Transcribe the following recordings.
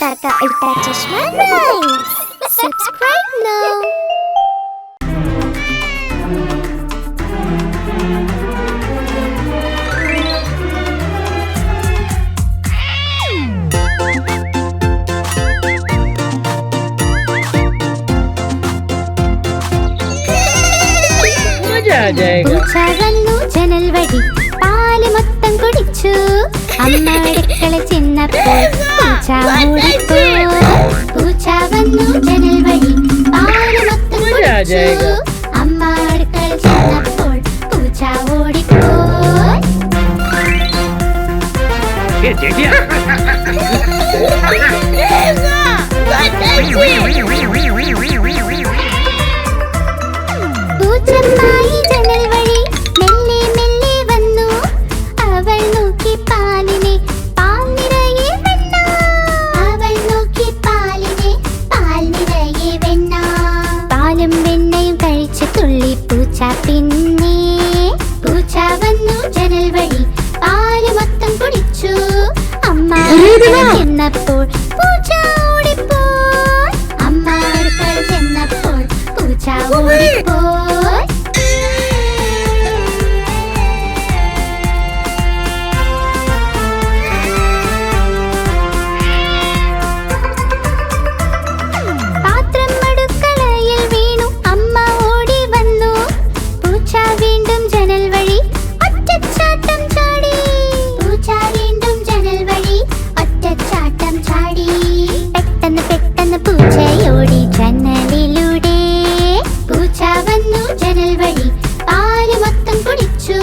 Ultra Chashma Rhymes. Subscribe now. പൂച്ച വന്നു ജനൽ വഴി പാല് മൊത്തം കുടിച്ചു. അമ്മ അടുക്കള ചെന്നപ്പോൾ പൂച്ച ഓടിപ്പോയി. പൂച്ച വന്നു ജനൽ വഴി പാല് മൊത്തം കുടിച്ചു. അമ്മ അടുക്കള ചെന്നപ്പോൾ പൂച്ച ഓടിപ്പോയി. പൂച്ചമ്മായി ജനൽ വഴി മെല്ലെ മെല്ലെ വന്നു. അവൾ നോക്കി പാലിനെ പാൽ നിറയെ വെണ്ണ. അവൾ നോക്കി പാലിനെ പാൽ നിറയെ വെണ്ണ. പാലും വെണ്ണയും കഴിച്ച് തുള്ളി പൂച്ച. പിന്നെ പൂച്ച വന്നു ജനൽ വഴി പാല് മൊത്തം കുടിച്ചു. അമ്മ ചെന്നപ്പോൾ പൂച്ച ഓടിപ്പോയി. അമ്മ അടുക്കള ചെന്നപ്പോൾ പൂച്ച ഓടിപ്പോയി. പാത്രം അടുക്കളയിൽ വീണു. അമ്മ ഓടി വന്നു. പൂച്ച വീണ്ടും ജനൽ വഴി ഒറ്റച്ചാട്ടം ചാടി. പൂച്ച വീണ്ടും ജനൽ വഴി ഒറ്റച്ചാട്ടം ചാടി. പെട്ടെന്ന് പെട്ടെന്ന് പൂച്ചയോടി ജനലിലൂടെ. പൂച്ച വന്നു ജനൽ വഴി പാല് മൊത്തം കുടിച്ചു.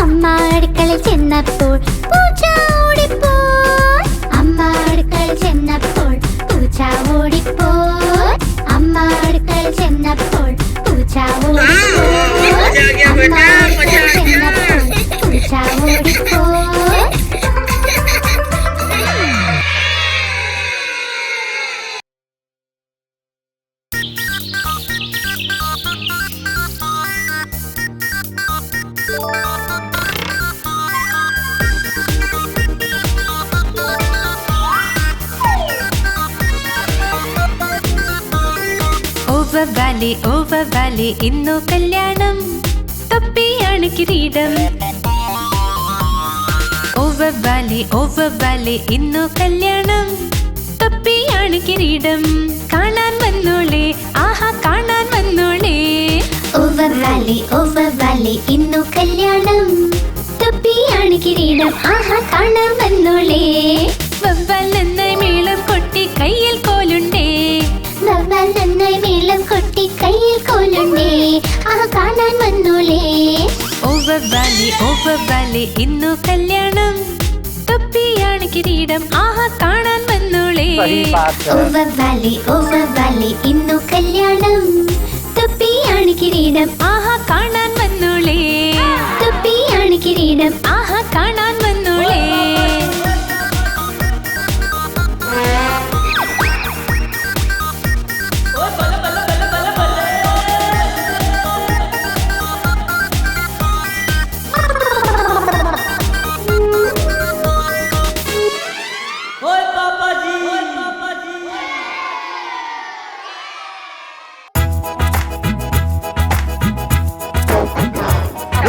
അമ്മ അടുക്കളയിൽ ചെന്നപ്പോൾ പൂച്ച ഓടിപ്പോയി. അമ്മ അടുക്കളയിൽ ചെന്നപ്പോൾ പൂച്ച ഓടിപ്പോയി. അമ്മ അടുക്കളയിൽ ചെന്നപ്പോൾ പൂച്ച ഓടിപ്പോയി. അമ്മ അടുക്കളയിൽ ചെന്നപ്പോൾ പൂച്ച ഓടിപ്പോയി. ഓവർ വാലി ഇന്നു കല്യാണം. തൊപ്പിയാണ് കിരീടം. ഓവർ വാലി ഇന്നു കല്യാണം. തൊപ്പിയാണ് കിരീടം. കാണാൻ വന്നോളേ, ആഹാ കാണാൻ വന്നോളേ. ഓവർ വാലി ഇന്നു കല്യാണം. തൊപ്പിയാണ് കിരീടം. ആഹാ കാണാൻ വന്നോളേ. വവ്വാൽ നന്നായി മേളം കൊട്ടി കയ്യിൽ കോലുണ്ടേ. വവ്വാൽ നന്നായി മേളം കൊട്ടി കയ്യിൽ കോലുണ്ടേ. ആഹാ കാണാൻ വന്നോളേ. ഓവർ വാലി ഇന്നു കല്യാണം. തൊപ്പിയാണ് കിരീടം. ആഹാ കാണാൻ വന്നോളേ. ഓവർ വാലി ഇന്നു കല്യാണം. തൊപ്പിയാണ് കിരീടം. ആഹാ കാണാൻ വന്നോളേ. തൊപ്പിയാണ് കിരീടം. ആഹാ കാണാൻ വന്നോളേ.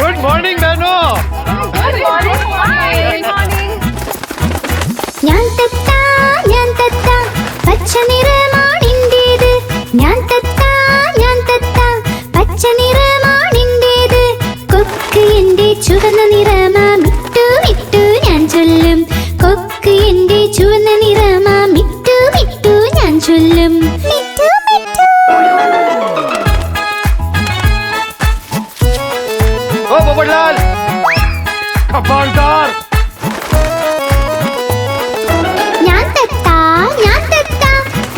Good morning, Beno. Good morning. ഞാൻ തത്ത പച്ച നിറമാണിൻ്റേത്. ഞാൻ തത്ത പച്ച നിറമാണിൻ്റേത്. കൊക്ക് എൻ്റെ ചുവന്ന നിറമാ മിട്ടു മിട്ടു ഞാൻ ചൊല്ലും. കൊക്ക് എൻ്റെ ചുവന്ന നിറമാ മിട്ടു മിട്ടു ഞാൻ ചൊല്ലും. Mittu Mittu. Oh, Babalal. Kapaldar. ഞാൻ തത്ത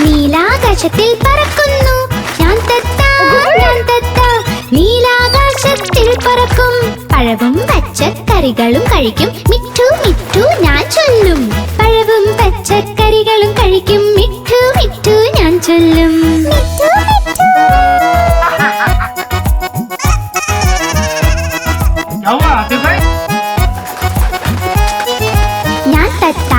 നീലാകാശത്തിൽ പറക്കുന്നു. ഞാൻ തത്ത നീലാകാശത്തിൽ പറക്കും. പഴവും പച്ചക്കറികളും കഴിക്കും. മിട്ടു മിട്ടു ഞാൻ ചൊല്ലും. പഴവും പച്ചക്കറികളും കഴിക്കും. മിട്ടു മിട്ടു ഞാൻ ചൊല്ലും. മിട്ടു മിട്ടു. ഞാൻ തത്ത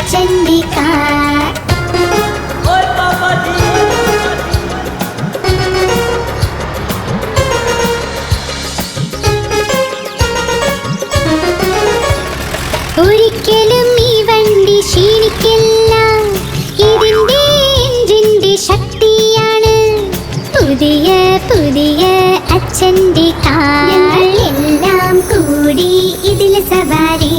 അച്ഛൻ്റെ കാർ. ഒരിക്കലും ഈ വണ്ടി ക്ഷീണിക്കില്ല, ഇതിന്റെ എഞ്ചിന്റെ ശക്തിയാണ്. പുതിയ പുതിയ അച്ഛന്റെ കാർ, എല്ലാം കൂടി ഇതിൽ സവാരി.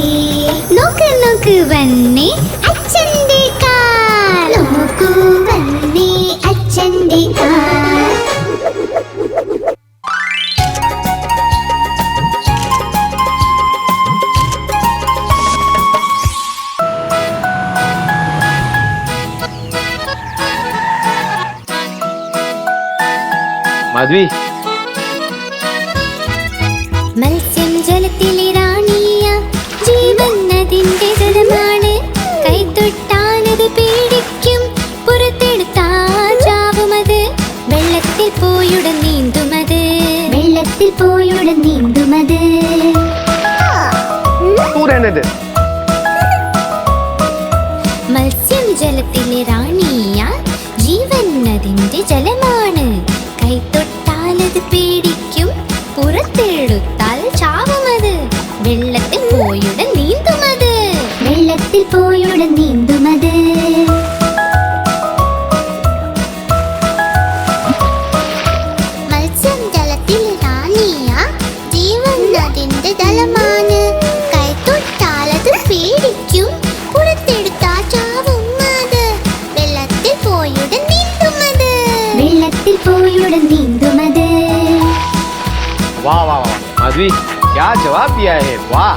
നോക്ക് നോക്ക് വന്നേ അച്ഛന്റെ കാർ, നോക്കൂ വന്നേ അച്ഛന്റെ കാർ. മാധവി, മത്സ്യം ജലത്തിലെ റാണിയ, ജീവൻ അതിന്റെ ജലമാണ്. കൈതൊട്ടാലത് പേടിക്കും, പുറത്തെടുത്താൽ ചാവുമത്. വെള്ളത്തിൽ പോയുടൻ നീന്തുമത്, വെള്ളത്തിൽ പോയുടൻ നീന്തുമത്. മത്സ്യം ജലത്തിലെ റാണിയ, ജീവൻ അതിന്റെ ജലമാണ്. കൈതൊട്ടാലത് പേടിക്കും, പുറത്തെടുത്താൽ ചാവുമത്. വെള്ളത്തിൽ പോയുടൻ നീന്തുമത്, വെള്ളത്തിൽ പോയുടൻ നീന്തുമത്. മത്സ്യം ജലത്തിൽ റാണിയ, ജീവൻ അതിന്റെ ജലമാണ്. കൈതൊട്ടാലത് പേടിക്കും, പുറത്തെടുത്താൽ ചാവുമത്. വെള്ളത്തിൽ പോയുടൻ നീന്തുമത്, വെള്ളത്തിൽ പോയുടൻ നീന്തുമത്. वाह वाह वाह माधवी, क्या जवाब दिया है, वाह.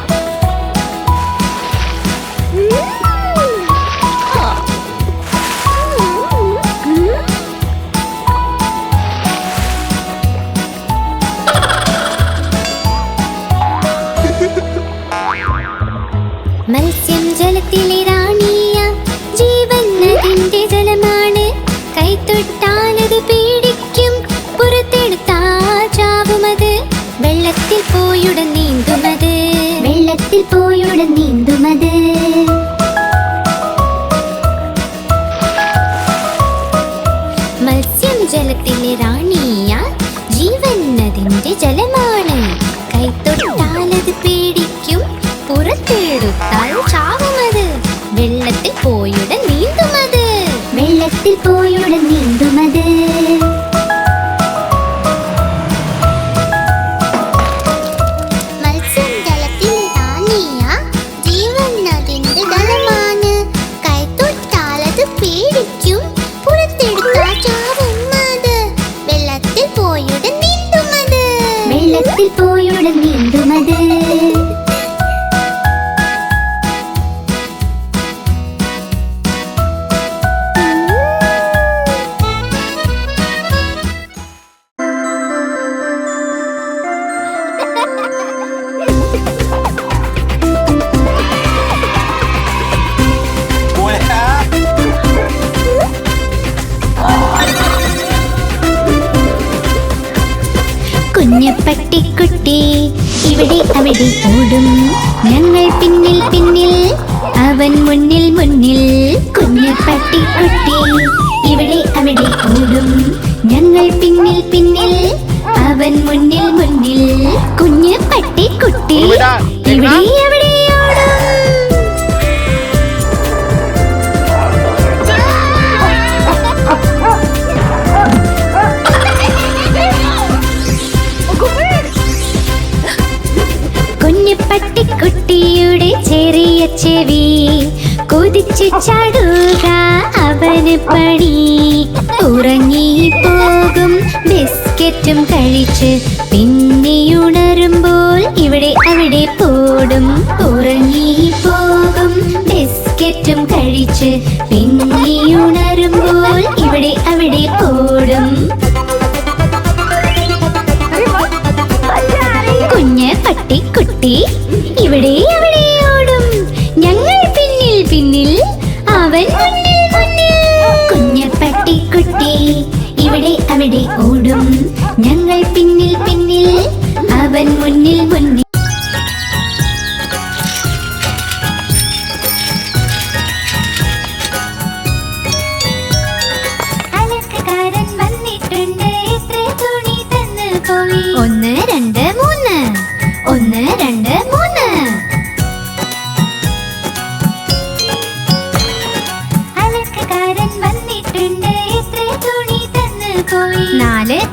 മത്സ്യം ജലത്തിലെ റാണിയ, ജീവൻ അതിന്റെ ജലമാണ്. കൈതൊട്ടാലത് പേടിക്കും, പുറത്തെടുത്താൽ ചാവുമത്. വെള്ളത്തിൽ പോയുടൻ നീന്തുമത്, വെള്ളത്തിൽ പോയുടൻ നീന്തുമത്. മത്സ്യം ജലത്തിലെ റാണിയ, ജീവൻ അതിന്റെ ജലമാണ്. കൈതൊട്ടാലത് പേടിക്കും, പുറത്തെടുത്താൽ ചാവുമത്. വെള്ളത്തിൽ പോയുടൻ നീന്തുമത്, വെള്ളത്തിൽ പോയുടൻ നീന്തുമത്. മത്സ്യം ജലത്തിൽ റാണിയ, ജീവൻ അതിന്റെ ജലമാണ്. കൈതൊട്ടാലത് പേടിക്കും, പുറത്തെടുത്താൽ ചാവുമത്. വെള്ളത്തിൽ പോയുടൻ നീന്തുമത്, വെള്ളത്തിൽ പോയുടൻ നീന്തുമത്. കുഞ്ഞു പട്ടിക്കുട്ടി ഇവിടെ അവിടെ ഓടും, ഞങ്ങൾ പിന്നിൽ പിന്നിൽ, അവൻ മുന്നിൽ മുന്നിൽ. കുഞ്ഞു പട്ടിക്കുട്ടി ഇവിടെ അവിടെ ഓടും, ഞങ്ങൾ പിന്നിൽ പിന്നിൽ, അവൻ മുന്നിൽ മുന്നിൽ. കുഞ്ഞു പട്ടിക്കുട്ടി ഇവിടെ അവിടെ ഓടും. കുഞ്ഞു പട്ടിക്കുട്ടിയുടെ ചെറിയ ചെവി, കുതിച്ചു ചാടുക അവന് പണി. ഉറങ്ങിപ്പോകും ബിസ്ക്കറ്റും കഴിച്ച്, പിന്നെയുണരുമ്പോൾ ഇവിടെ അവിടെ പോടും. ഉറങ്ങിപ്പോകും ബിസ്ക്കറ്റും കഴിച്ച്, പിന്നെയുണരുമ്പോൾ ഇവിടെ അവിടെ പോടും. കുഞ്ഞ് പട്ടിക്കുട്ടി ഇവിടെ അവിടെ ഓടും, ഞങ്ങൾ പിന്നിൽ പിന്നിൽ, അവൻ മുന്നിൽ മുന്നിൽ. കുഞ്ഞ് പട്ടിക്കുട്ടി ഇവിടെ അവിടെ ഓടും, ഞങ്ങൾ പിന്നിൽ പിന്നിൽ, അവൻ മുന്നിൽ മുന്നിൽ.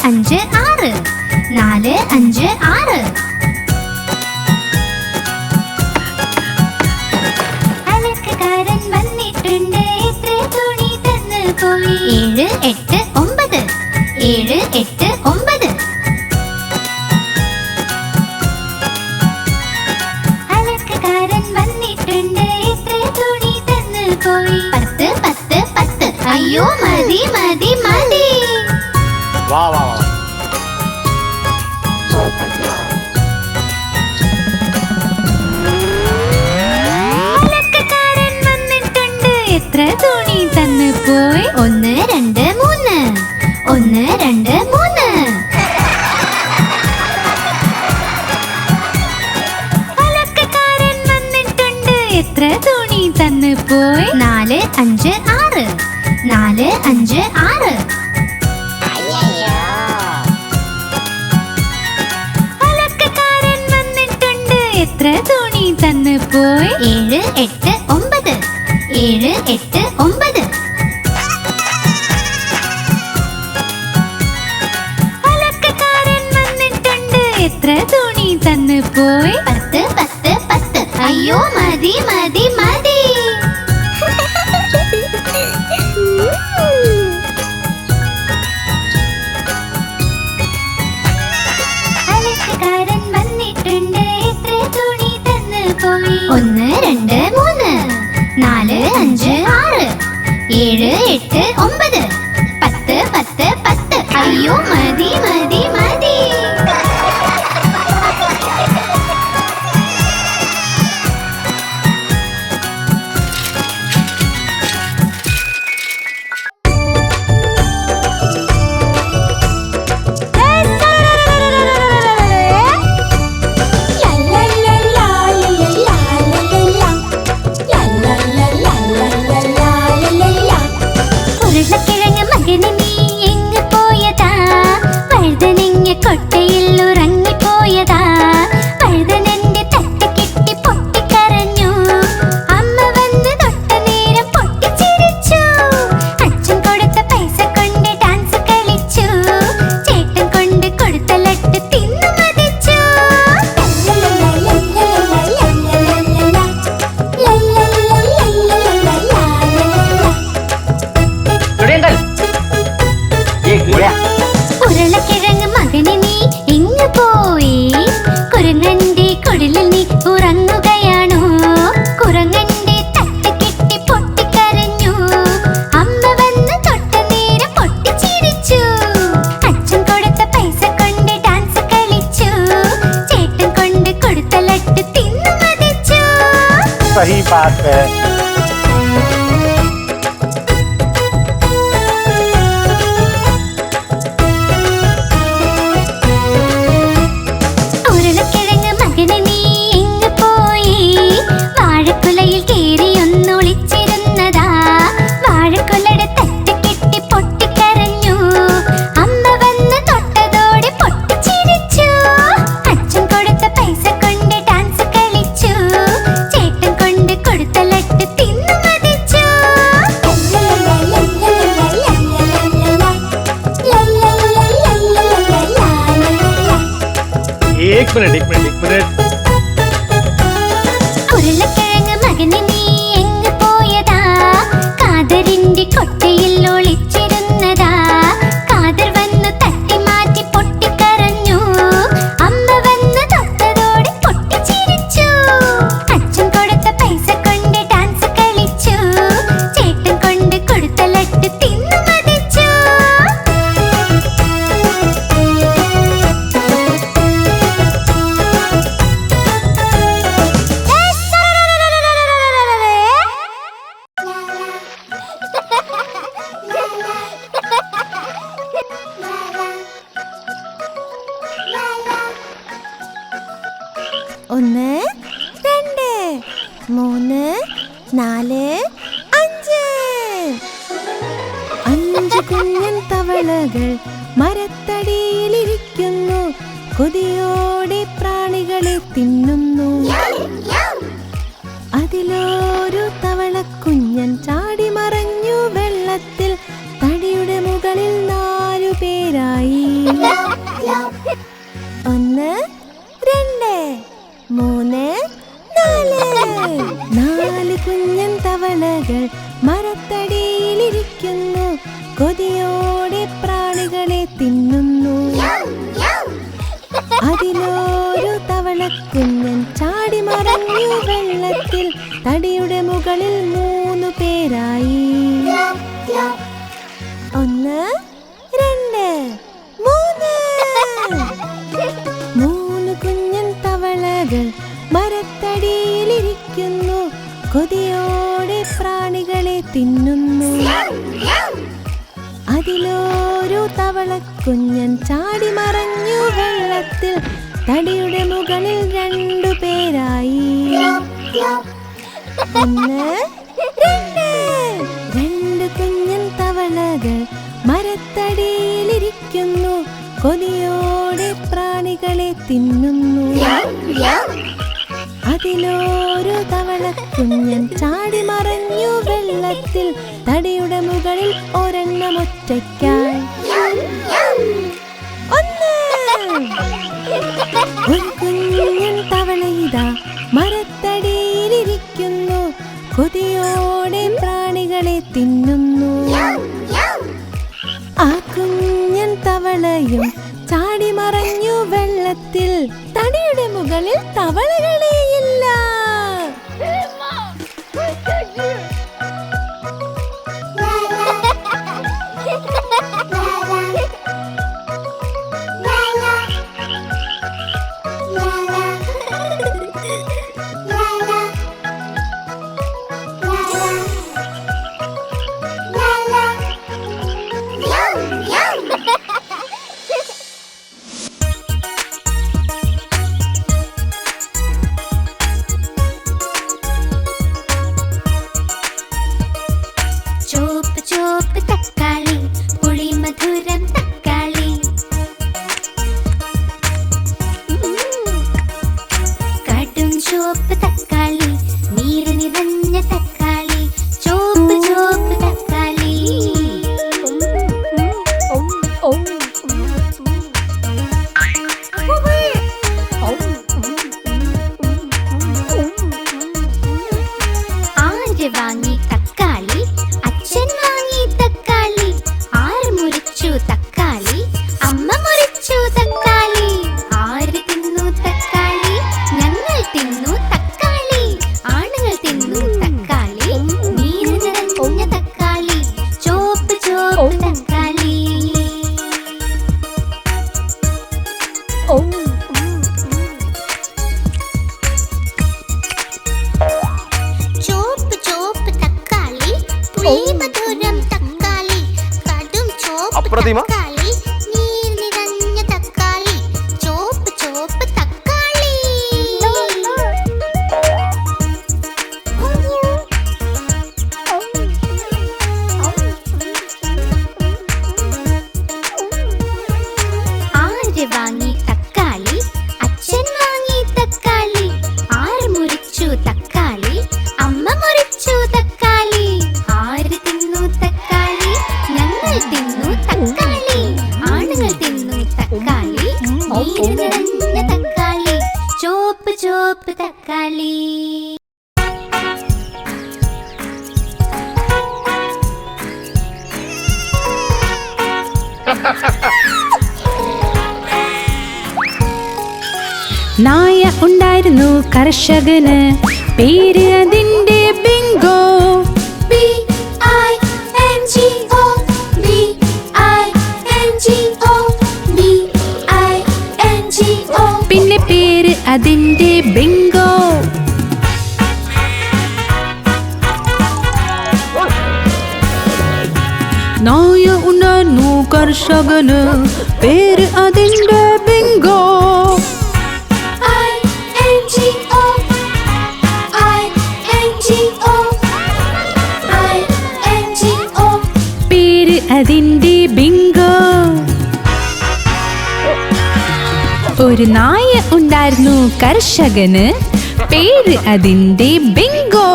5 6 4 5 6 അലക്കുകാരൻ വന്നിട്ടുണ്ട് എത്ര തുണി തന്നു പോയി 7 8 9 7 8 9 അലക്കുകാരൻ വന്നിട്ടുണ്ട് എത്ര തുണി തന്നു പോയി 10 10 10 അയ്യോ മതി മതി മതി വാ വാ വാ അലക്കുകാരൻ വന്നിട്ടുണ്ട് എത്ര തുണി തന്നു പോയി 1 2 3 1 2 3 അലക്കുകാരൻ വന്നിട്ടുണ്ട് എത്ര തുണി തന്നു പോയി 4 5 6 4 5 6 അലക്കുകാരൻ വന്നിട്ടുണ്ട് എത്ര തുണി തന്നു പോയി 7 8 9 7 8 9 അലക്കുകാരൻ വന്നിട്ടുണ്ട് എത്ര തുണി തന്നു പോയി 10 10 10 അയ്യോ മതി മതി മതി അലക്കുകാരൻ വന്നിട്ടുണ്ട് എത്ര തുണി തന്നു പോയി 1 2 3 4 5 6 7 8 9 10 10 10 അയ്യോ മതി മതി മതി ഉരുളക്കിഴങ്ങ് മകന് നീ എങ്ങ് പോയതാ വഴുതനങ്ങ കൊട്ടയിൽ ഉറങ്ങിപ്പോയതാ വഴുതനന്റെ തട്ട് കിട്ടി പൊട്ടിക്കരഞ്ഞു അമ്മ വന്ന് തൊട്ട നേരം പൊട്ടിച്ചിരിച്ചു അച്ഛൻ കൊടുത്ത പൈസ കൊണ്ട് ഡാൻസ് കളിച്ചു ചേട്ടൻ കൊണ്ട് കൊടുത്ത ലട്ട് തിന്നു മതിച്ചു ഉരുളക്കിഴങ്ങ് മകന് നീ എങ്ങ് പോയി കുരങ്ങന്റെ കുടിലിൽ നീ ഉറങ്ങുകയാണോ കുരങ്ങന്റെ തട്ട് കിട്ടി പൊട്ടിക്കരഞ്ഞു അമ്മ വന്ന് തൊട്ട നേരം പൊട്ടിച്ചിരിച്ചു അച്ഛൻ കൊടുത്ത പൈസ കൊണ്ട് ഡാൻസ് കളിച്ചു ചേട്ടൻ കൊണ്ട് കൊടുത്ത ലട്ട് തിന്നു മതിച്ചു सही बात है ഉരുളക്കിഴങ്ങ് മകന് നീ എങ്ങ് പോയി വാഴക്കുലയിൽ കേറി ഒന്നൊളിച്ചിരുന്നതാ വാഴക്കുലയുടെ തട്ട് കിട്ടി പൊട്ടിക്കരഞ്ഞു അമ്മ വന്ന് തൊട്ടതോടെ പൊട്ടിച്ചിരിച്ചു അച്ഛൻ കൊടുത്ത പൈസ കൊണ്ട് ഡാൻസ് കളിച്ചു ചേട്ടൻ കൊണ്ട് കൊടുത്ത ലട്ട് തിന്നു മതിച്ചു एक मिनट ഉരുളക്കിഴങ്ങ് മകന് നീ എങ്ങ് പോയതാ കാതറിന്റെ കൊട്ടയിൽ ഒളിച്ചിരുന്നതാ കാതർ വന്നു തട്ടി മാറ്റി പൊട്ടിക്കരഞ്ഞു അമ്മ വന്ന് തൊട്ടതോടെ പൊട്ടിച്ചിരിച്ചു അച്ഛൻ കൊടുത്ത പൈസ കൊണ്ട് ഡാൻസ് കളിച്ചു ചേട്ടൻ കൊണ്ട് കൊടുത്ത ലട്ട് തിന്നു മതിച്ചു ഒന്ന് രണ്ട് മൂന്ന് നാല് അഞ്ച് അഞ്ച് കുഞ്ഞൻ തവളകൾ മരത്തടിയിലിരിക്കുന്നു കൊതിയോടെ പ്രാണികളെ തിന്നുന്നു അതിലൊരു തവളക്കുഞ്ഞൻ ചാടി മറഞ്ഞു വെള്ളത്തിൽ തടിയുടെ മുകളിൽ 4 പേരായി തവളകൾ മരത്തടിയിലിരിക്കുന്നു, കൊതിയോടെ പ്രാണികളെ തിന്നുന്നു. അതിലൊരു തവളക്കുഞ്ഞൻ ചാടി മറഞ്ഞു വെള്ളത്തിൽ, തടിയുടെ മുകളിൽ 3 പേരായി. 1 2 3. 3 കുഞ്ഞൻ തവളകൾ മരത്തടിയിലിരിക്കുന്നു, കൊതിയോടെ പ്രാണികളെ തിന്നുന്നു. അതിലൊരു തവളക്കുഞ്ഞൻ ചാടി മറഞ്ഞു വെള്ളത്തിൽ, തടിയുടെ മുകളിൽ 2 പേരായി. 1 2. 2 കുഞ്ഞൻ തവളകൾ മരത്തടിയിലിരിക്കുന്നു, കൊതിയോടെ പ്രാണികളെ തിന്നുന്നു. അതിലൊരു തവളക്കുഞ്ഞൻ ചാടി മറഞ്ഞു വെള്ളത്തിൽ, തടിയുടെ മുകളിൽ ഒരെണ്ണം ഒറ്റയ്ക്കായി. 1. ഒരു കുഞ്ഞൻ തവളയിതാ മരത്തടിയിലിരിക്കുന്നു, കൊതിയോടെ പ്രാണികളെ തിന്നുന്നു. ആ കുഞ്ഞൻ തവളയും ചാടി മറഞ്ഞു വെള്ളത്തിൽ, തടിയുടെ മുകളിൽ തവളകളെയില്ല. അപ്രതിമ ചോപ്പ് തക്കാളി. നായ ഉണ്ടായിരുന്നു കർഷകന്, പേര് അതിന്റെ ബിങ്കോ. BINGO BINGO. പിന്നെ പേര് അതിന്റെ ബിങ്കോ. നായ ഉണ്ടായിരുന്നു കർഷകന്, പേര് അതിന്റെ ബിങ്കോ. പേര് അതിന്റെ ബിങ്കോ. ഒരു നായ ഉണ്ടായിരുന്നു കർഷകന്, പേര് അതിന്റെ ബിങ്കോ.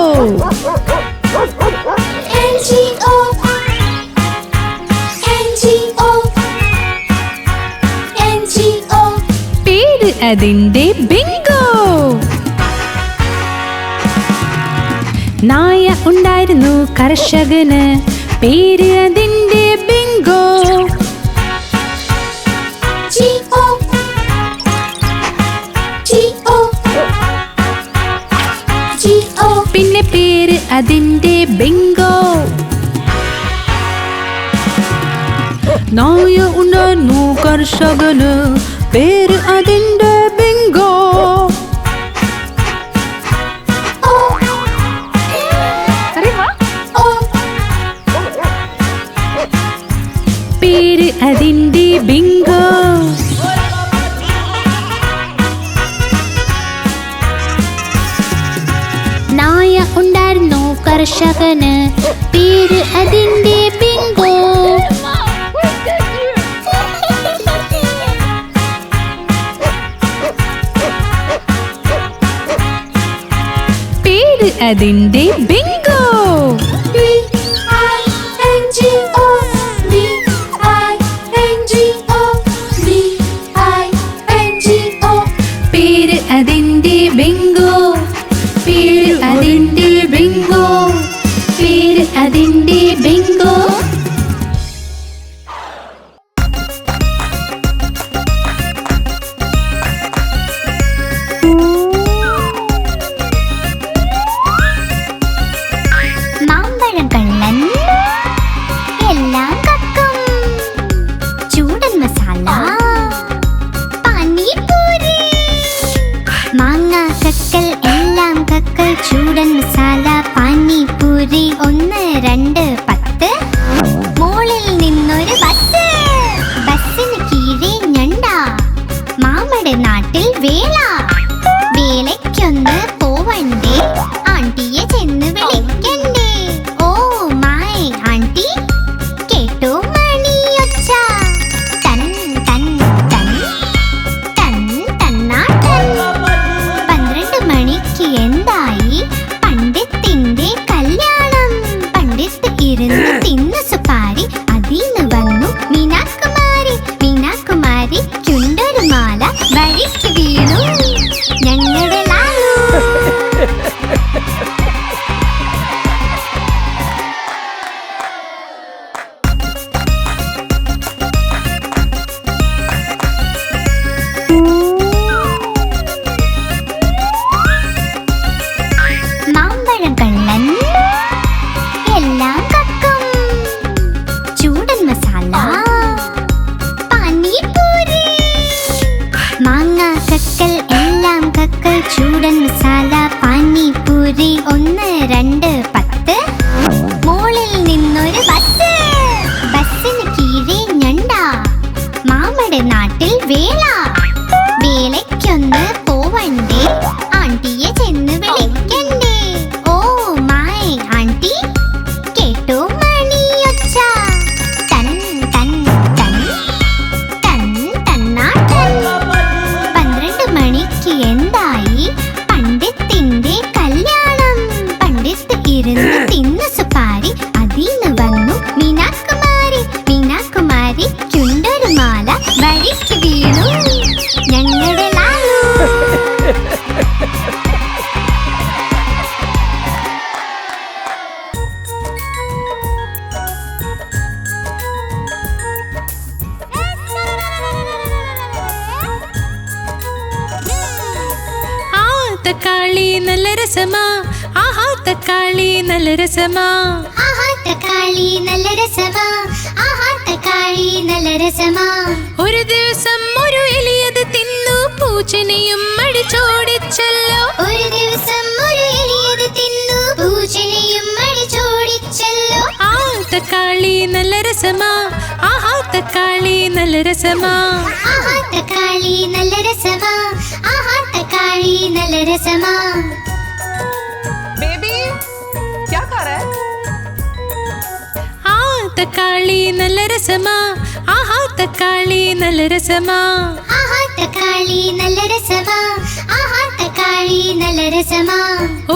പേര് അതിന്റെ ബിങ്കോ. നായ ഉണ്ടായിരുന്നു കർഷകന്, പേര് അതിന്റെ ബിങ്കോ. പിന്നെ പേര് അതിന്റെ ബിങ്കോ. നായ ഉണ്ടായിരുന്നു കർഷകന്, പേര് അതിന്റെ ബിങ്കോ. പേര് അതിന്റെ ബിങ്കോ. നായ ഉണ്ടായിരുന്നു കർഷകന്, പേര് അതിന്റെ ബിങ്കോ. പേര് അതിന്റെ ബിങ്കോ. പേര് അതിന്റെ ബിങ്കോ. പേര് അതിന്റെ ബിങ്കോ. പേര് അതിന്റെ ബിങ്കോ. മാമ്പഴം കള്ളൻ എല്ലാം കക്കും, ചൂടൻ മസാല പാനിപൂരി. മാങ്ങ കക്കൽ എല്ലാം കക്കൽ, ചൂടൻ മസാല പാനിപൂരി. 1, 2, 10. മോളിൽ നിന്നൊരു ബസ്, ബസ്സിന് കീഴെ ഞണ്ട. മാമയുടെ നാട്ടിൽ വേള, വേലയ്ക്കൊന്ന് പോവണ്ടേ, ആണ്ടിയെ ചെന്ന് വിളിക്കണ്ടേ. ഓ മൈ ആണ്ടി, കേട്ടോ മണിയൊച്ച. തൻ തൻ തൻ തൻ തന്നാട്ടൻ. 12 മണിക്ക് എന്തായി പണ്ഡിത്തിന്റെ കല്യാണം. പണ്ഡിത്ത് ഇരുന്ന് തിന്നു സുപാരി, അതിന്ന് വന്നു മീനാകുമാരി. മീനാകുമാരി ചുണ്ടൊരു മാല വഴിക്ക് വീണു ഞങ്ങളുടെ ലാലു. മാമ്പഴം കള്ളൻ എല്ലാം കക്കും, ചൂടൻ മസാല പാനിപൂരി. മാങ്ങ കക്കൽ എല്ലാം കക്കൽ, ചൂടൻ മസാല പാനിപൂരി. 1, 2, 10. മോളിൽ നിന്നൊരു ബസ്, ബസ്സിന് കീഴെ ഞണ്ട. മാമയുടെ നാട്ടിൽ വേള, വേലയ്ക്കൊന്ന് പോവണ്ടേ, ആണ്ടിയെ ചെന്ന് വിളിക്കണ്ടേ. ഓ മൈ ആണ്ടി, കേട്ടോ മണിയൊച്ച. തൻ തൻ തൻ തൻ തന്നാട്ടൻ. 12 മണിക്ക് എന്തായി പണ്ഡിത്തിന്റെ കല്യാണം. പണ്ഡിത്ത് ഇരുന്ന് തിന്നു സുപാരി, അതിന്ന് വന്നു മീനാകുമാരി. മീനാകുമാരി ചുണ്ടൊരു മാല വഴിക്ക് വീണു ഞങ്ങളുടെ ലാലു. തക്കാളി നല്ല രസമാ, ആഹാ തക്കാളി നല്ല രസമാ. ആഹാ തക്കാളി നല്ല രസമാ, ആഹാ തക്കാളി നല്ല രസമാ. ഒരു ദിവസം ഒരു എലിയത് തിന്നു, പൂച്ചനെയും അടിച്ചോടിച്ചല്ലോ. ഒരു ദിവസം ഒരു എലിയത് തിന്നു, പൂച്ചനെയും അടിച്ചോടിച്ചല്ലോ. ആ തക്കാളി നല്ല രസമാ, ആഹാ തക്കാളി നല്ല രസമാ. ആഹാ തക്കാളി നല്ല രസമാ, ആഹാ തക്കാളി നല്ല രസമാ. बेबी क्या कर रहा है? ആ തക്കാളി നല്ല രസമാ, ആഹാ തക്കാളി നല്ല രസമാ. ആഹാ തക്കാളി നല്ല രസമാ, ആഹാ തക്കാളി നല്ല രസമാ.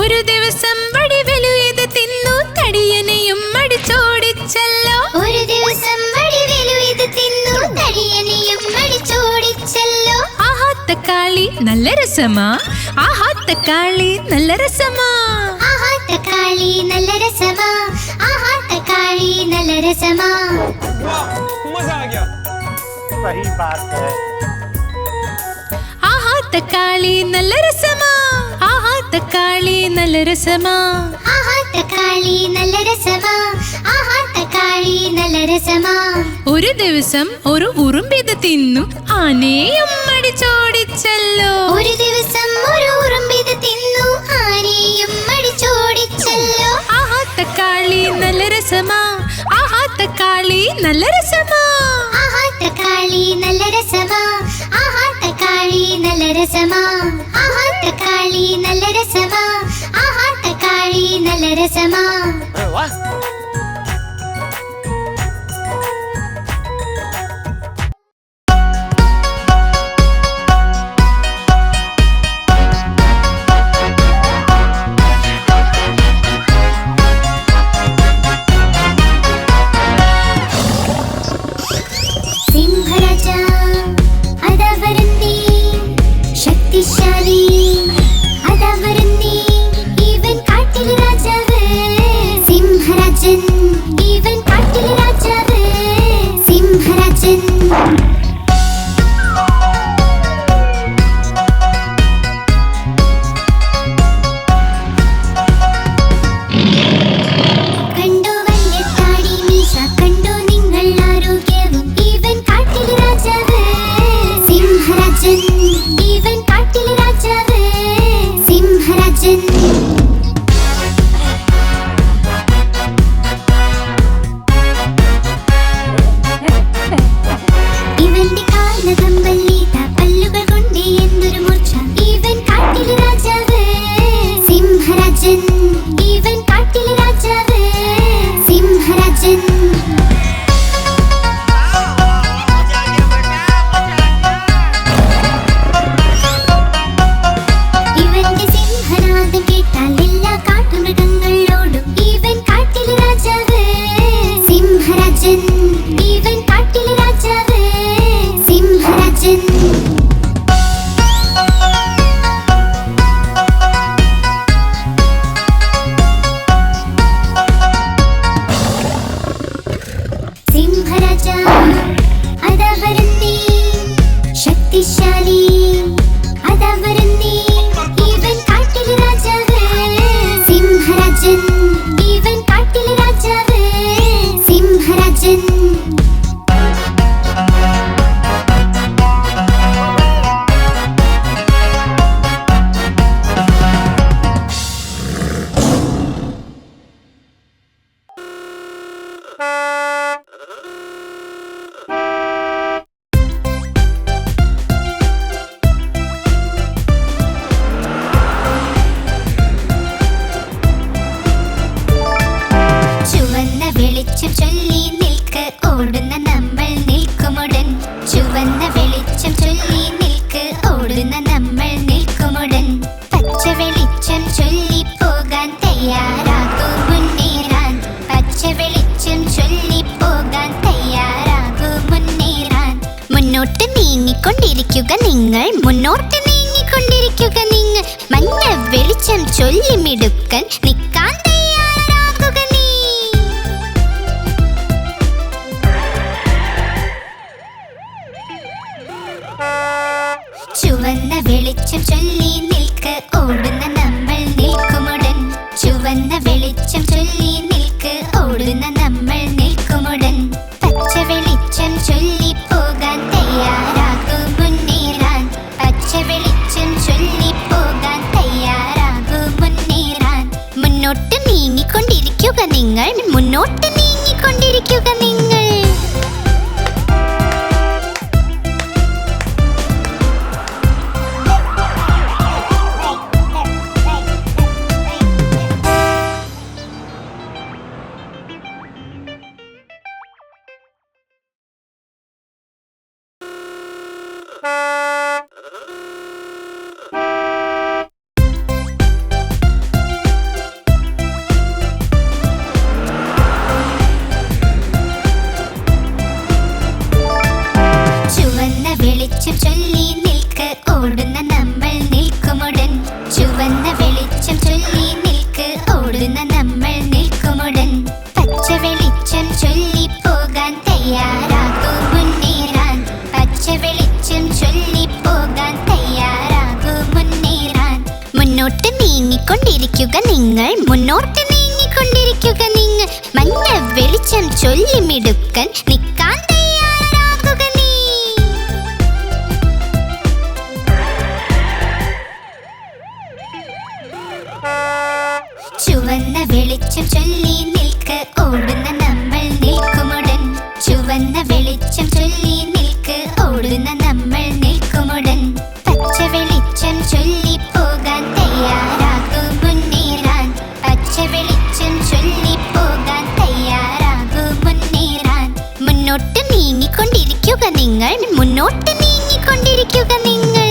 ഒരു ദിവസം വടിവെലുയത് തിന്നു, തടിയനെയും അടിച്ചോടിച്ചല്ലോ. ഒരു ദിവസം വടിവേലു ഇത് തിന്നു, തടിയനെയും അടിച്ചോടിച്ചല്ലോ. ആഹാ തക്കാളി നല്ല രസമാ, ആഹാ തക്കാളി നല്ല രസമാ. ആഹാ തക്കാളി തക്കാളി നല്ല രസമാ ആഹാ തക്കാളി നല്ല രസമാ सही बात है ആഹാ തക്കാളി നല്ല രസമാ ആഹാ തക്കാളി നല്ല രസമാ ആഹാ തക്കാളി നല്ല രസമാ ആഹാ തക്കാളി നല്ല രസമാ ഒരു ദിവസം ഒരു ഉറുമ്പിത് തിന്നു ആനയും അടിച്ചോടിച്ചല്ലോ ഒരു ദിവസം ഒരു ഉറുമ്പിത് തിന്നു ആനയും അടിച്ചോടിച്ചല്ലോ ആഹാ തക്കാളി നല്ല രസമാ ആഹാ തക്കാളി നല്ല രസമാ ആഹാ തക്കാളി നല്ല രസമാ ആഹാ തക്കാളി നല്ല രസമാ ആഹാ തക്കാളി നല്ല രസമാ ആഹാ തക്കാളി നല്ല രസമാ अरे वाह സിംഹരാജ അതാ വരുന്നേ ശക്തിശാലി അതാ വരുന്നേ ഇവൻ കാട്ടിലെ രാജാവ് സിംഹരാജൻ ഇവൻ കാട്ടിലെ രാജാവ് സിംഹരാജൻ കണ്ടോ വലിയ താടി മീശ കണ്ടോ നിങ്ങൾ ആരോഗ്യവും ഇവൻ കാട്ടിലെ രാജാവ് സിംഹരാജൻ ഇവൻ കാട്ടിലെ രാജാവ് സിംഹരാജൻ ഇവന്റെ കാൽനഖമ്പല്ലീത പല്ലുകൾ കൊണ്ട് എന്തൊരു മൂർച്ച ഇവൻ കാട്ടിലെ രാജാവ് സിംഹരാജൻ ഇവൻ കാട്ടിലെ രാജാവ് സിംഹരാജൻ ഇവന്റെ സിംഹനാദം കേട്ടാൽ എല്ലാ കാട്ടുമൃഗങ്ങളോടും ഇവൻ കാട്ടിലെ രാജാവ് സിംഹരാജൻ ഇവൻ കാട്ടിലെ രാജാവ് സിംഹരാജൻ സിംഹരാജ അതാ വരുന്നേ ശക്തിശാലി അതാ വരുന്നേ ഇവൻ കാട്ടിലെ രാജാവ് സിംഹരാജൻ ഇവൻ കാട്ടിലെ രാജാവ് സിംഹരാജൻ ചുവന്ന വെളിച്ചം ചൊല്ലി നിൽക്ക് ഓടുന്ന നമ്മൾ നിൽക്കുമുടൻ ചുവന്ന വെളിച്ചം ചൊല്ലി നിൽക്ക് ഓടുന്ന നമ്മൾ നിൽക്കുമുടൻ പച്ച വെളിച്ചം ചൊല്ലി പോകാൻ തയ്യാറാകൂ മുന്നേറാൻ പച്ച വെളിച്ചം ചൊല്ലി പോകാൻ തയ്യാറാകൂ മുന്നേറാൻ മുന്നോട്ട് നീങ്ങിക്കൊണ്ടിരിക്കുക നിങ്ങൾ മുന്നോട്ട് നീങ്ങിക്കൊണ്ടിരിക്കുക നിങ്ങൾ മഞ്ഞ വെളിച്ചം ചൊല്ലി മിടുക്കൻ നിൽക്കാൻ തയ്യാറാകുക നീ ചുവന്ന വെളിച്ചം ചൊല്ലി നിൽക്ക് ഓടുന്ന നമ്മൾ നിൽക്കുമുടൻ ചുവന്ന വെളിച്ചം ചൊല്ലി നിൽക്ക് ഓടുന്ന നമ്മൾ നിൽക്കുമുടൻ പച്ച വെളിച്ചം ചൊല്ലി പോകാൻ തയ്യാറാകൂ മുന്നേറാൻ പച്ച വെളിച്ചം ചൊല്ലി പോകാൻ തയ്യാറാകൂ മുന്നേറാൻ മുന്നോട്ട് നീങ്ങിക്കൊണ്ടിരിക്കുക നിങ്ങൾ മുന്നോട്ട് നീങ്ങിക്കൊണ്ടിരിക്കുക നിങ്ങൾ മുന്നോട്ട് നീങ്ങിക്കൊണ്ടിരിക്കുക നിങ്ങൾ. മഞ്ഞ വെളിച്ചം ചൊല്ലി മിടുക്കൻ നിക്കാൻ തയ്യാറാകുക നീ. ചുവന്ന വെളിച്ചം ചൊല്ലി നിൽക്ക് ഓടുന്ന നമ്മൾ നിൽക്കുമുടൻ. ചുവന്ന വെളിച്ചം ചൊല്ലി നിൽക്ക് ഓടുന്ന നമ്മൾ നിൽക്കുമുടൻ. പച്ച വെളിച്ചം ചൊല്ലി പോകാൻ തയ്യാറാകൂ മുന്നേറാൻ. പച്ച വെളിച്ചം ചൊല്ലി പോകാൻ തയ്യാറാകൂ മുന്നേറാൻ. മുന്നോട്ട് നീങ്ങിക്കൊണ്ടിരിക്കുക നിങ്ങൾ. മുന്നോട്ട് നീങ്ങിക്കൊണ്ടിരിക്കുക നിങ്ങൾ.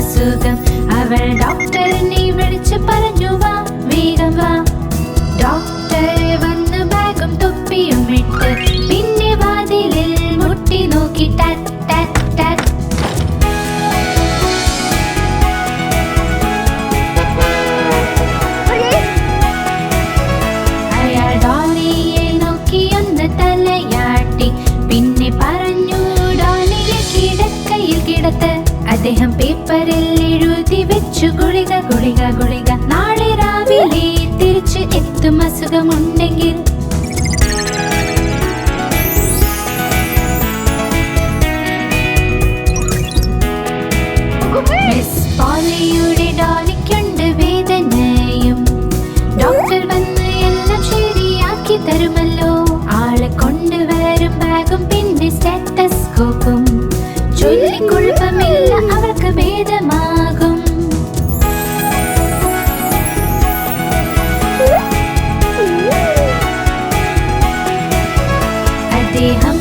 അസുഖം അവൾ ഡോക്ടറിനെ വിളിച്ചു പറഞ്ഞു വാ വേഗം വാ. ഡോക്ടർ വന്ന് ബാഗും തൊപ്പിയും ഇട്ട് പിന്നെ വാതിലിൽ മുട്ടി നോക്കി ടാറ്റ് ടാറ്റ് ടാറ്റ്. അയാൾ ഡോളിയെ നോക്കി ഒന്ന് തലയാട്ടി പിന്നെ പറഞ്ഞു ഡോളിയെ കിടക്കയിൽ കിടത്ത്. അദ്ദേഹം പേപ്പറിൽ എഴുതി വെച്ചു ഗുളിക ഗുളിക ഗുളിക. നാളെ രാവിലെ തിരിച്ച് എത്തും അസുഖമുണ്ടെങ്കിൽ. മിസ് പോളിയുടെ ഡോളിക്കുണ്ട് വേദനയും. ഡോക്ടർ വന്ന് എല്ലാം ശരിയാക്കി തരുമല്ലോ. ആളെ കൊണ്ടുവരും ബാഗും പിന്നെ സ്റ്റെത്തസ്കോപ്പും. ചൊല്ലിക്കുഴപ്പമില്ല അവർക്ക് ഭേദമാകും. അദ്ദേഹം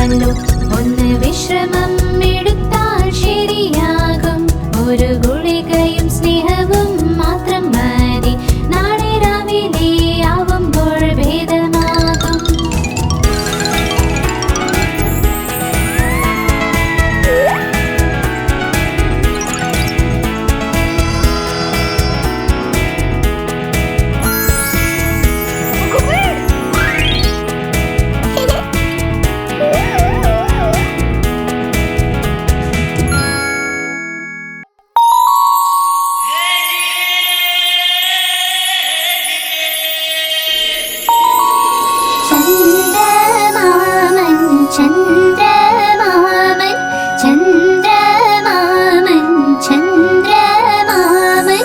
അറിയാമല്ലോ. ഒന്ന് വിശ്രമം എടുത്താൽ ശരിയാകും. ഒരു ഗുളികയും സ്നേഹവും മാത്രം മതി. നാളെ രാവിലെ ആവുമ്പോൾ ഭേദമാകും. ചന്ദ്രമാമൻ ചന്ദ്രമാമൻ ചന്ദ്രമാമൻ ചന്ദ്രമാമൻ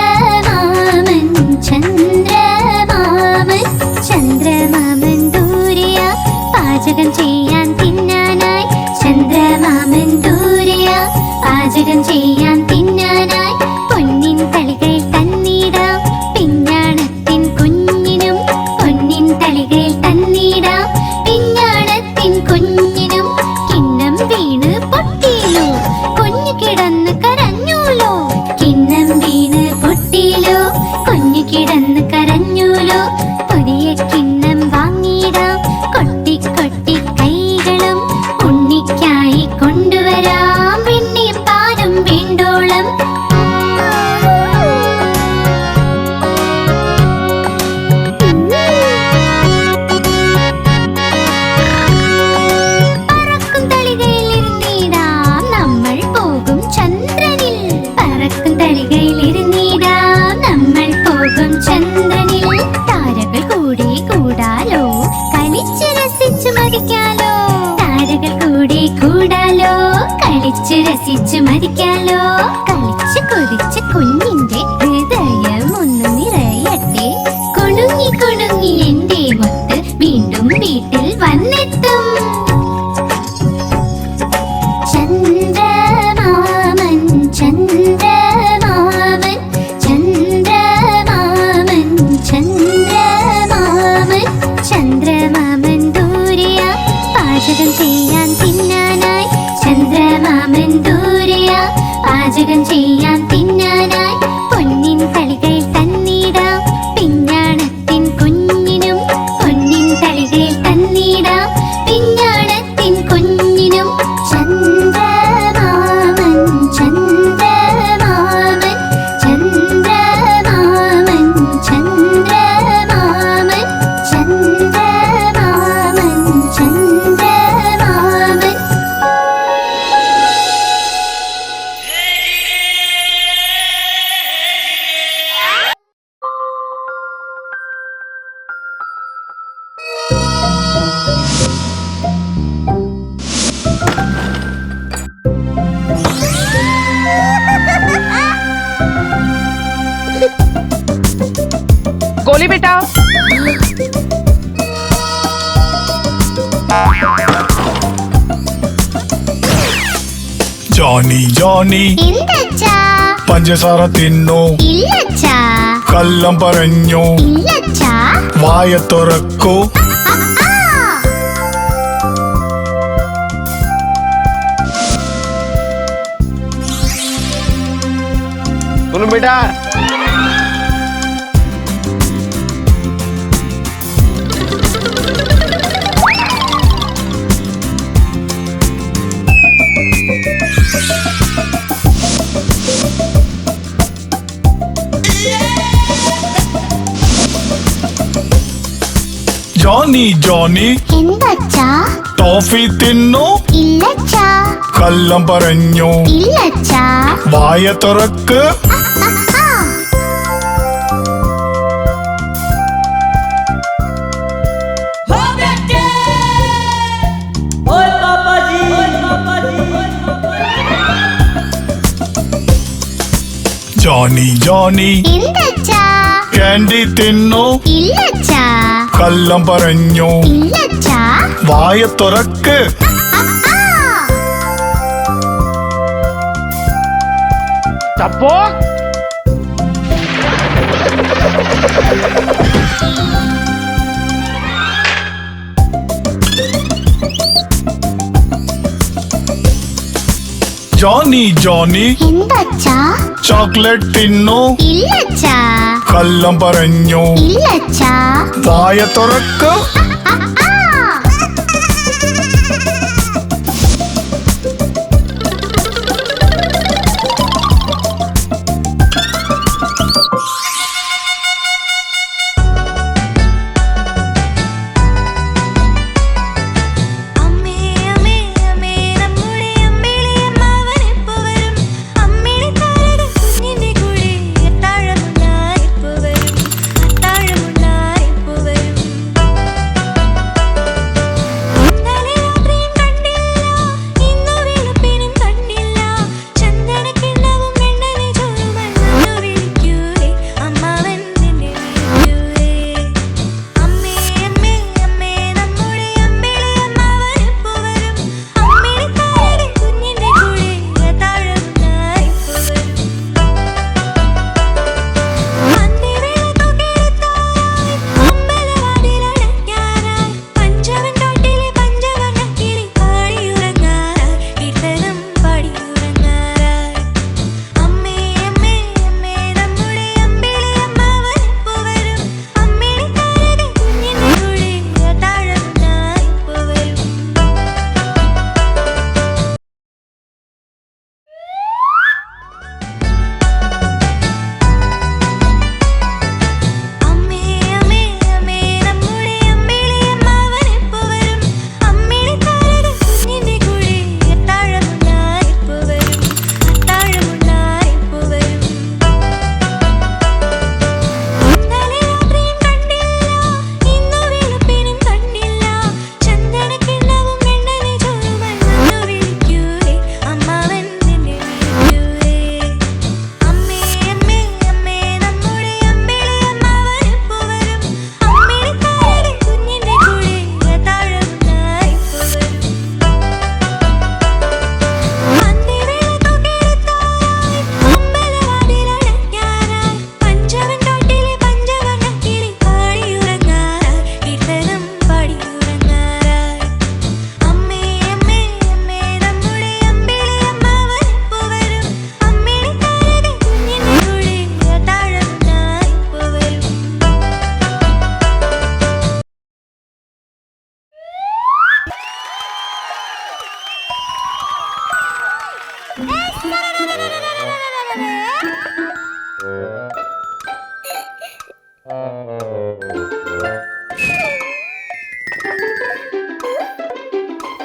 ചന്ദ്രമാമൻ ചന്ദ്രമാമൻ ചന്ദ്രമാമൻ ചന്ദ്രമാമൻ ദൂരെയാ പാചകം ചെയ്യാൻ തിന്നാനായി. ചന്ദ്രമാമൻ ദൂരെയാ പാചകം ചെയ്യാൻ തിന്നാനായി. പൊന്നിൻ തളികയിൽ തന്നിടാം പിഞ്ഞാണത്തിൻ കുഞ്ഞിനും. പൊന്നിൻ തളികയിൽ തന്നിടാം പിഞ്ഞാണത്തിൻ കുഞ്ഞിനും. കിണ്ണം വീണ് പൊട്ടിയിലോ കുഞ്ഞു കിടന്ന് കരഞ്ഞൂലോ. കിണ്ണം വീണ് പൊട്ടിയിലോ കുഞ്ഞു കിടന്ന് കരഞ്ഞൂലോ. പുതിയ കിണ്ണം വാങ്ങിയിടാം കൊട്ടി കൊട്ടി കൈകളും. ഉണ്ണിക്കായി കൊണ്ടുവരാം വെണ്ണയും പാലും വേണ്ടോളം. പറക്കും തളികയിലിരുന്നിടാം നമ്മൾ പോകും ചന്ദ്രനിൽ. പറക്കും തളികയിലിരുന്നിടാം നമ്മൾ പോകും ചന്ദ്രനിൽ. താരകൾ കൂടെ കൂടാലോ കളിച്ച് രസിച്ചു മതിക്കാലോ. താരകൾ കൂടെ കൂടാലോ കളിച്ച് രസിച്ചു മതിക്കാലോ. കളിച്ച് കൊതിച്ച് കുഞ്ഞിന്റെ ഹൃദയം ഒന്ന് നിറയട്ടെ. കുണുങ്ങി കുണുങ്ങി എന്റെ മുത്ത് വീണ്ടും വീട്ടിൽ വന്നെത്തും. ചന്ദ്രമാമൻ ചന്ദ്രമാമൻ ചന്ദ്രമാമൻ ചന്ദ്രമാമൻ ചന്ദ്രമാമൻ ദൂരെയാ പാചകം ചെയ്യാൻ തിന്നാനായി. ചന്ദ്രമാമൻ ദൂരെയാ പാചകം ചെയ്യാൻ തിന്നാനായി. പൊന്നിൻ തളികയിൽ തന്നിടാം പിഞ്ഞാണത്തിൻ കുഞ്ഞിനും. പൊന്നിൻ തളികയിൽ തന്നിടാം പിഞ്ഞാണത്തിൻ കുഞ്ഞിനും. ചന്ദ്രമാമൻ ചന്ദ്രമാമൻ ചന്ദ്രമാമൻ ചന്ദ്രമാമൻ ചന്ദ്രമാമൻ ചന്ദ്രമാമൻ. गोली बेटा ജോണി ജോണി എന്തച്ചാ? പഞ്ചസാര തിന്നു. ഇല്ലച്ചാ കള്ളം പറഞ്ഞു. ഇല്ലച്ചാ. വായ തുറക്കൂ. सुनो बेटा, ജോണി ജോണി എന്തച്ചാ? ടോഫി തിന്നു. ഇല്ലച്ചാ. കള്ളം പറഞ്ഞു. ഇല്ലച്ചാ. വായ തുറക്ക്. Johnny Johnny എന്തച്ചാ? ക്യാൻഡി തിന്നു. ഇല്ലച്ചാ. കള്ളം പറഞ്ഞു. ഇല്ലച്ചാ. വായ തുറക്ക്. ചപ്പോ ജോണി ജോണി എന്തച്ചാ? ചോക്ലേറ്റ് തിന്നു. ഇല്ലച്ചാ. കള്ളം പറഞ്ഞു. ഇല്ലച്ചാ. വായ തുറക്ക്.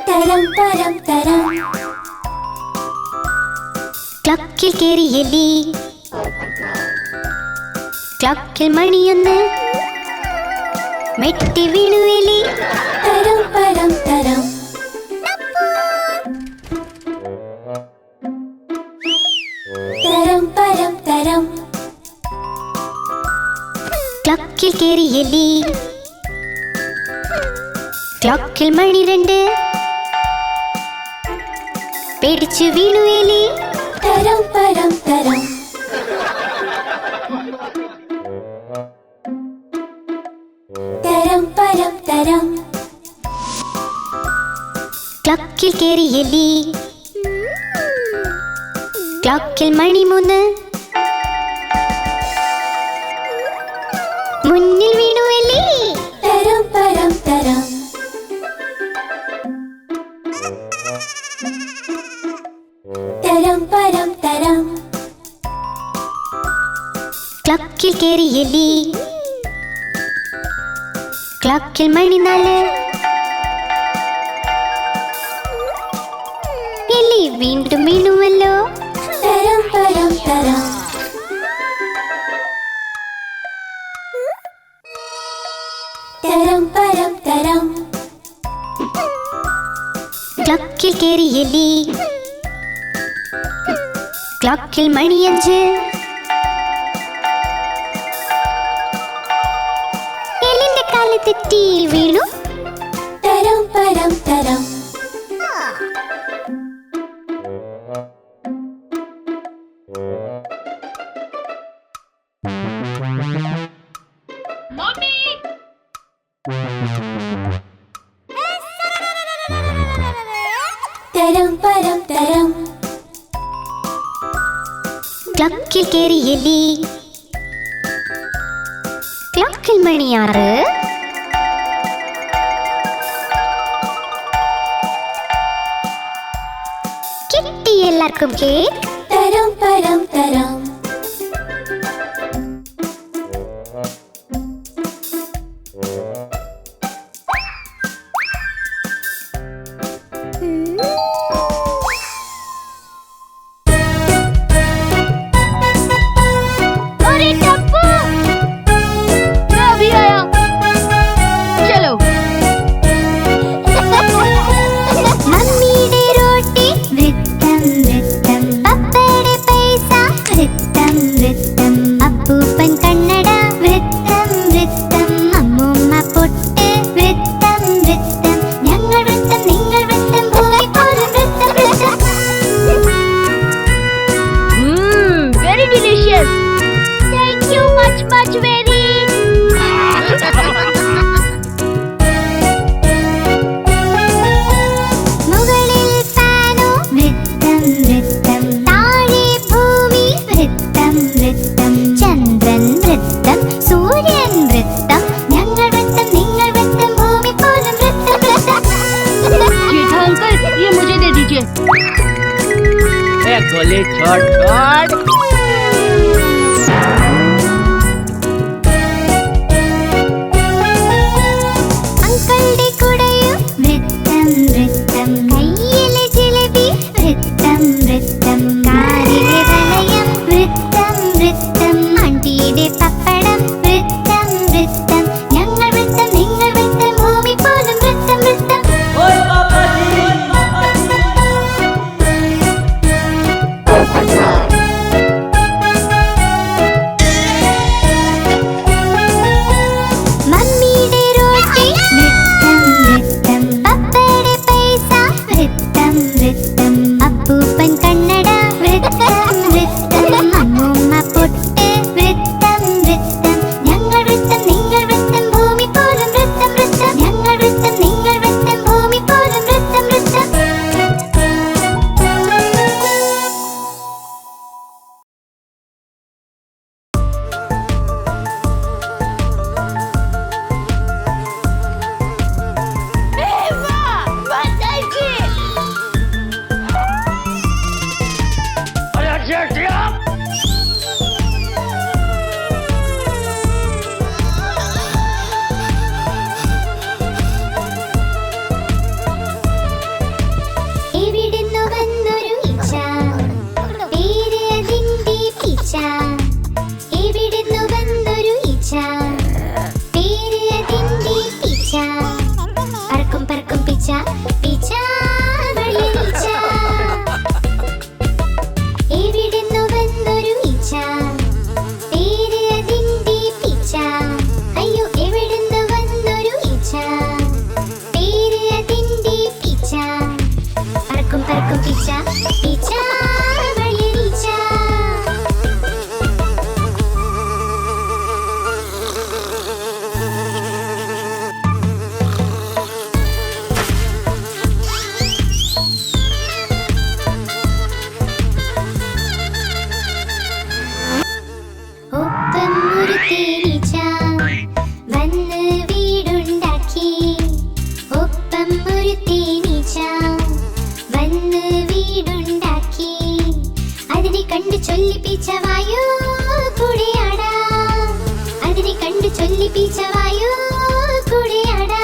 തരം പരം തരം ക്ലക്കിൽ കേറിയെലി ക്ലക്കിൽ മണിയൊന്ന് മെട്ടി വീണുവെലി തരം പരം തരം തരം പരം തരം ക്ലക്കിൽ കേറിയെലി ക്ലക്കിൽ മണി രണ്ട് പേടിച്ചു വീണുവെലി തരം പരം തരം തരം പരം തരം ക്ലക്കിൽ കേറിയെലി ക്ലക്കിൽ മണി മൂന്ന് മുന്നിൽ വീണുവെലി തരം പരം തരം തരം പരം തരം ക്ലക്കിൽ കേറിയെലി ക്ലക്കിൽ മണി നാല് എലി വീണ്ടും വീണുവല്ലോ തരം പരം തരം തരം പരം തരം ക്ലക്കിൽ കേറിയെലി ക്ലക്കിൽ മണി അഞ്ച് എലിന്റെ കാല് തെറ്റിയിൽ വീണു തരം പരം തരം പരം തരം. ക്ലക്കിൽ കേറിയല്ലേ ക്ലക്കിൽ മണിയാറ്. കിട്ടി എല്ലാവർക്കും കേക്ക്. തരം പരം തരം. മമ്മിയുടെ റോട്ടി വൃത്തം വൃത്തം. പപ്പയുടെ പൈസ വൃത്തം വൃത്തം. അപ്പൂപ്പൻ കണ്ണട വൃത്തം വൃത്തം. അമ്മൂമ്മ പൊട്ട് വൃത്തം വൃത്തം. ഞങ്ങൾ വൃത്തം നിങ്ങൾ വൃത്തം ഭൂമി പോലും വൃത്തം വൃത്തം. Very delicious. Thank you much very. മുകളിൽ ഫാനോ വൃത്തം വൃത്തം. താഴെ ഭൂമി വൃത്തം വൃത്തം. ചന്ദ്രൻ വൃത്തം സൂര്യൻ വൃത്തം. ഞങ്ങൾ വൃത്തം നിങ്ങൾ വൃത്തം ഭൂമി പോലും വൃത്തം വൃത്തം. जेठा अंकल ये मुझे दे दीजिए. गोली छोड़ छोड़. അങ്കിളുടെ കുടയും വൃത്തം വൃത്തം. കയ്യിലെ ജിലേബി വൃത്തം വൃത്തം. കാറിലെ വലയം വൃത്തം വൃത്തം. ആണ്ടിയുടെ പപ്പടം വൃത്തം വൃത്തം. ഞങ്ങൾ വൃത്തം നിങ്ങൾ വൃത്തം ഭൂമി പോലും വൃത്തം വൃത്തം. മമ്മിയുടെ റോട്ടി വൃത്തം വൃത്തം. പപ്പയുടെ പൈസ വൃത്തം വൃത്തം. അപ്പൂപ്പൻ കണ്ണട വൃത്തം വൃത്തം. അമ്മൂമ്മ പൊട്ട് വൃത്തം വൃത്തം. ഞങ്ങൾ വൃത്തം നിങ്ങൾ വൃത്തം ഭൂമി പോലും വൃത്തം വൃത്തം. ഞങ്ങൾ വൃത്തം നിങ്ങൾ വൃത്തം ഭൂമി പോലും വൃത്തം വൃത്തം. എവിടുന്നു വന്നൊരു ഈച്ച, പേര് അതിന്റെ പീച്ച. എവിടുന്നു വന്നൊരു ഈച്ച, പേര് അതിന്റെ പീച്ച. പറക്കും പറക്കും പീച്ച, പീച്ച വഴിയീച്ച. എവിടുന്നു വന്നൊരു ഈച്ച, പേര് അതിന്റെ പീച്ച. അയ്യോ എവിടുന്നു വന്നൊരു ഈച്ച, പേര് അതിന്റെ പീച്ച. പറക്കും പറക്കും പീച്ച, പീച്ച വഴിയീച്ച. ഒപ്പം ഒരു തേനീച്ച വന്ന് വീടുണ്ടാക്കി. ഒപ്പം ഒരു തേനീച്ച വന്ന് വീടുണ്ടാക്കി. അതിനെ കണ്ട് ചൊല്ലിപ്പിച്ച വായു കൂടെയാടാ. അതിനെ കണ്ട് ചൊല്ലിപ്പിച്ച വായു കൂടെയാടാ.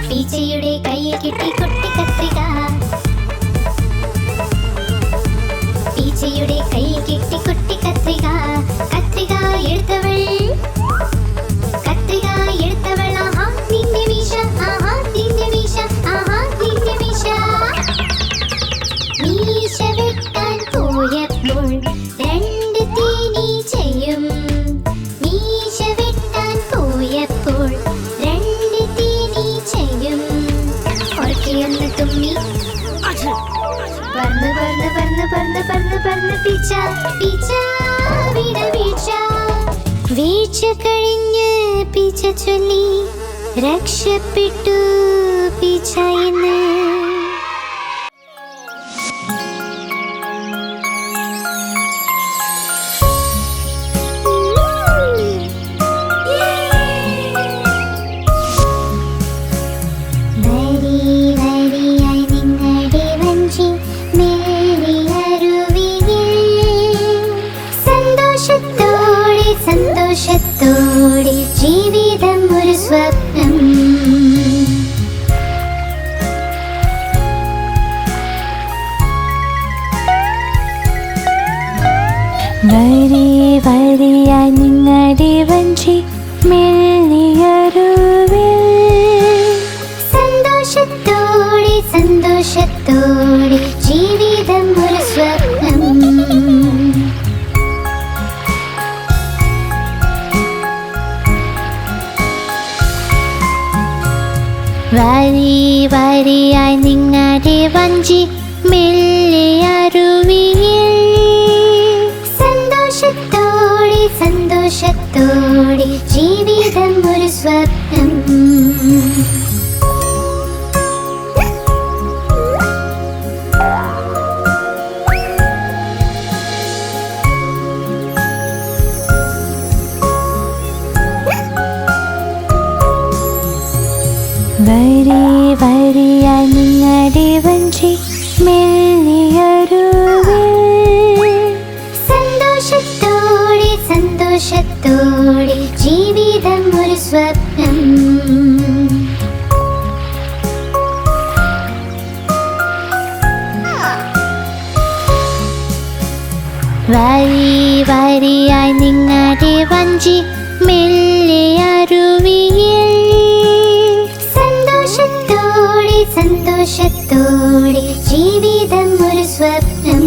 പീച്ചയുടെ കയ്യിൽ കിട്ടി കുട്ടി കത്രിക. പീച്ചയുടെ കയ്യിൽ കിട്ടി കുട്ടി കത്രിക. കത്രിക എടുത്തവൾ, കത്രിക എടുത്തവൾ. ആഹാ നിന്റെ മീശ, ആഹാ നിന്റെ മീശ, ആഹാ നിന്റെ മീശ. മീശ വെട്ടാൻ പോയപ്പോൾ രണ്ട് തേനീച്ചയും. മീശ വെട്ടാൻ പോയപ്പോൾ രണ്ട് തേനീച്ചയും. ഉറക്കെയൊന്ന് തുമ്മി പറന്ന് പറന്ന് പറന്ന് പറന്ന് പറന്ന് പറന്ന് പീച്ച പീച്ച വീണ വീഴ്ച വീഴ്ച കഴിഞ്ഞ് പീച്ച ചൊല്ലി രക്ഷപ്പെട്ടു പീച്ച എന്ന് സന്തോഷത്തോടെ ജീവിതം ഒരു സ്വപ്നം വരി വരിയായി നിങ്ങളുടെ വഞ്ചി മെല്ലിയരുവിൽ സന്തോഷത്തോടെ സന്തോഷത്തോടെ ജീവിതം ഒരു സ്വപ്നം വരി വരിയായി നിങ്ങളുടെ വഞ്ചി മെല്ലിയരുവിൽ സന്തോഷത്തോടെ സന്തോഷത്തോടെ ജീവിതം ഒരു സ്വപ്നം വരി വരിയായി നിങ്ങളുടെ വഞ്ചി മെല്ലിയരുവിൽ സന്തോഷത്തോടെ സന്തോഷത്തോടെ ജീവിതം ഒരു സ്വപ്നം വരി വരിയായി നിങ്ങളുടെ വഞ്ചി മെല്ലിയരുവിൽ സന്തോഷത്തോടെ സന്തോഷത്തോടെ ജീവിതം ഒരു സ്വപ്നം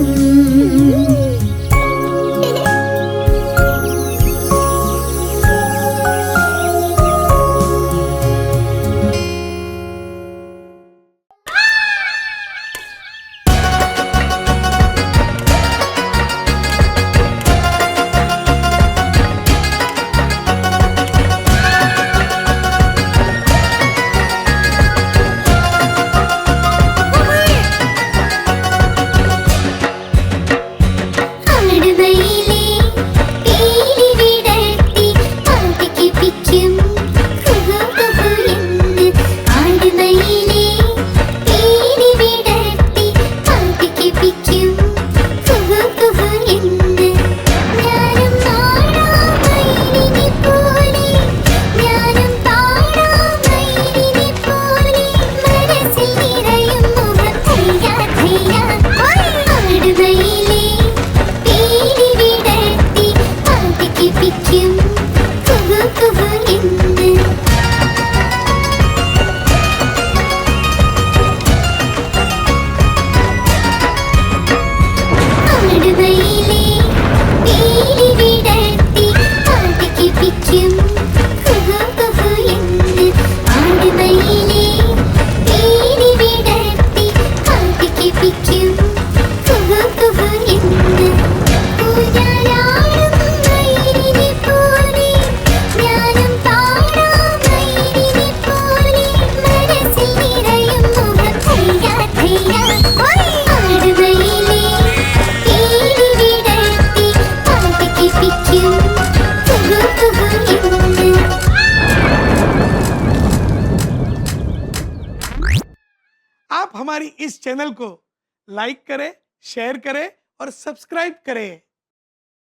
आप हमारी इस चैनल को लाइक करें, शेयर करें और सब्सक्राइब करें।